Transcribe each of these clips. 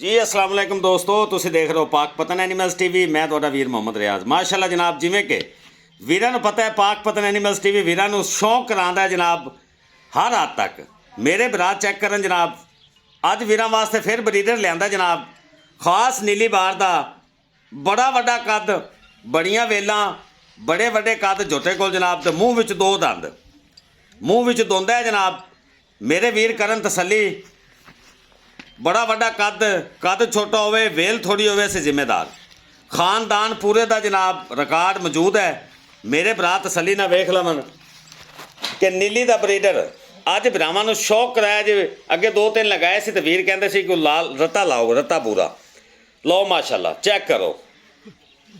जी अस्सलाम वालेकुम दोस्तों, तुसीं देख रहे हो पाक पतन एनीमल्स टीवी। मैं तुहाडा वीर मोहम्मद रियाज। माशाअल्लाह जनाब, जिवें कि वीरां नूं पता है पाक पतन एनीमल्स टीवी वीरां नूं शौक करांदा है जनाब हर हद तक। मेरे भरा चैक करन जनाब, अज वीरां वास्ते फिर ब्रीडर लिआंदा जनाब, खास नीली बार दा बड़ा वड्डा कद, बड़ियां वेलां, बड़े वड्डे कद झोटे कोल जनाब, ते मूँह विच दो दंद, मूँह विच दोंदा है जनाब। मेरे वीर करन तसल्ली, बड़ा वड्डा कद, कद छोटा होवे, वेल थोड़ी होवे, से जिम्मेदार खानदान पूरे का जनाब रिकॉर्ड मौजूद है। मेरे भरा तसल्ली ना वेख लवन कि नीली का ब्रीडर अज भरावां नूं शौक कराया जे। अगे 2-3 लगाए सी ते वीर कहंदे सी कोई लाल रत्ता लाओ, रत्ता पूरा लो। माशाअल्लाह चेक करो,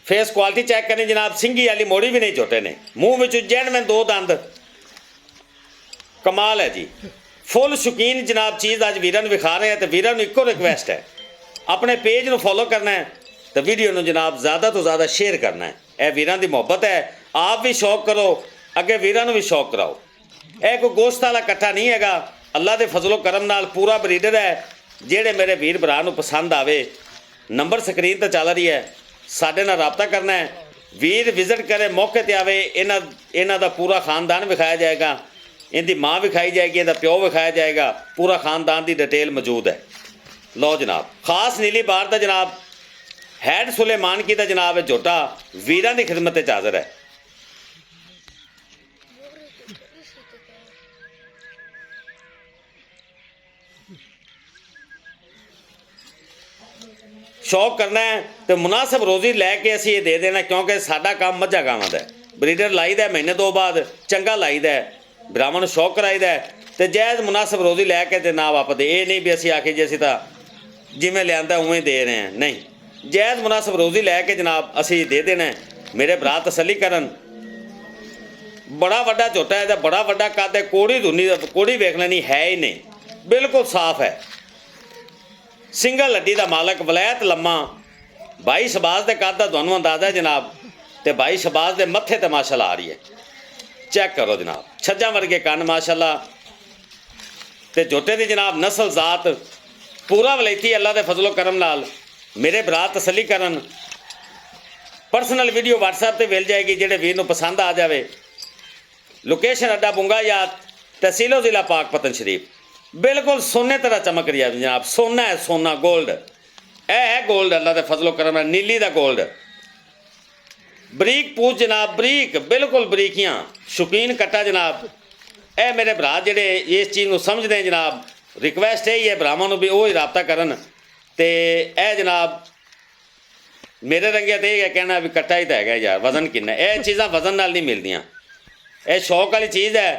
फेस क्वालिटी चेक करनी जनाब, सिंगी वाली मोड़ी भी नहीं छोटे ने, मूँह विच जैन में 2 दंद, कमाल है जी। फुल शौकीन जनाब चीज़ अज वीरां नूं विखा रहे हैं। तो वीरां नूं इक्को रिक्वेस्ट है, अपने पेज नूं फॉलो करना है, तो वीडियो नूं जनाब ज़्यादा तो ज़्यादा शेयर करना है। यह वीरां दी मोहब्बत है, आप भी शौक करो, अगे वीरां नूं भी शौक कराओ। यह कोई गोश्त वाला कट्ठा नहीं हैगा, अल्लाह के फजलो करम नाल पूरा ब्रीडर है। जेड़े मेरे वीर भरा नूं पसंद आवे, नंबर स्क्रीन पर चल रही है, साडे नाल राबता करना है। वीर विजिट करे, मौके पर आवे, इन्हां दा पूरा खानदान विखाया जाएगा, इनकी माँ विखाई जाएगी, इनका प्यो विखाया जाएगा, पूरा खानदान की डिटेल मौजूद है। लो जनाब, खास नीली बार का जनाब हैड सुलेमान की जनाब है झोटा वीरां की खिदमत हाजिर है। शौक करना है तो मुनासिब रोज़ी लैके असीं ये दे देना, क्योंकि साडा काम मझा गावां दा है। ब्रीडर लाईदा है महीने 2 बाद, चंगा लाईदा है, भरावां नूं शौक कराईदा है, तो जायज़ मुनासिब रोज़ी लैके ते ना वापस। ये नहीं भी असीं आखिए जी असीं तां जिवें लिआंदा उवें दे रहे हैं, नहीं, जायज़ मुनासिब रोज़ी लैके जनाब असीं दे देना है। मेरे भरा तसल्ली करन, बड़ा वड्डा झोटा है, बड़ा वड्डा कद है, कोड़ी धुनी कोड़ी वेख लैनी है ही नहीं, बिल्कुल साफ है। सिंगल हड्डी का मालक, वलैत लम्मा, 22 शबाज के कद का तुहानूं अंदाज़ा है जनाब, तो 22 शबाज के मत्थे ते माशाअल्लाह आ रही है। चेक करो जनाब, छज्जां वर्गे कन माशाअल्लाह, ते झोटे की जनाब नस्ल जात पूरा वलैती अल्लाह के फजलो करम नाल। मेरे भरा तसल्ली करन, पर्सनल वीडियो व्हाट्सएप पर मिल जाएगी, जेड़े वीर नूं पसंद आ जाए। लोकेशन अड्डा बुंगा या तहसीलो ज़िला पाक पतन शरीफ, बिल्कुल सोने तरह चमक रही है जनाब, सोना है, सोना गोल्ड, यह है गोल्ड अल्लाह के फजलो करम नाल, नीली का गोल्ड। बरीक पूछ जनाब, बरीक बिल्कुल बरीकियाँ, शौकीन कट्टा जनाब। ए मेरे भरा जेड़े इस चीज़ को समझते हैं जनाब, रिक्वेस्ट यही है भरावां नूं भी वो ही राबता करन। ते ए जनाब मेरे रंगिया तो यह कहना भी कट्टा ही तो है यार, वजन किन्ना, यह चीज़ां वजन नाल नहीं मिलदियां, यह शौक वाली चीज़ है।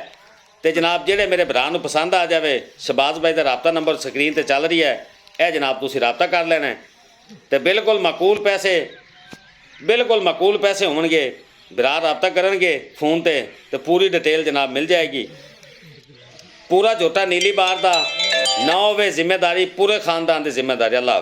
तो जनाब जेड़े मेरे भरा नूं पसंद आ जाए, शबाज भाई का राबता नंबर स्क्रीन पर चल रही है, यह जनाब तुसीं राबता कर लेना है। तो बिल्कुल माकूल पैसे, बिल्कुल माकूल पैसे होणगे, भरा राबता करनगे फोन ते, तो पूरी डिटेल जनाब मिल जाएगी। पूरा झोटा नीली बार का ना होवे, जिम्मेदारी पूरे खानदान की जिम्मेदारी। अल्लाह।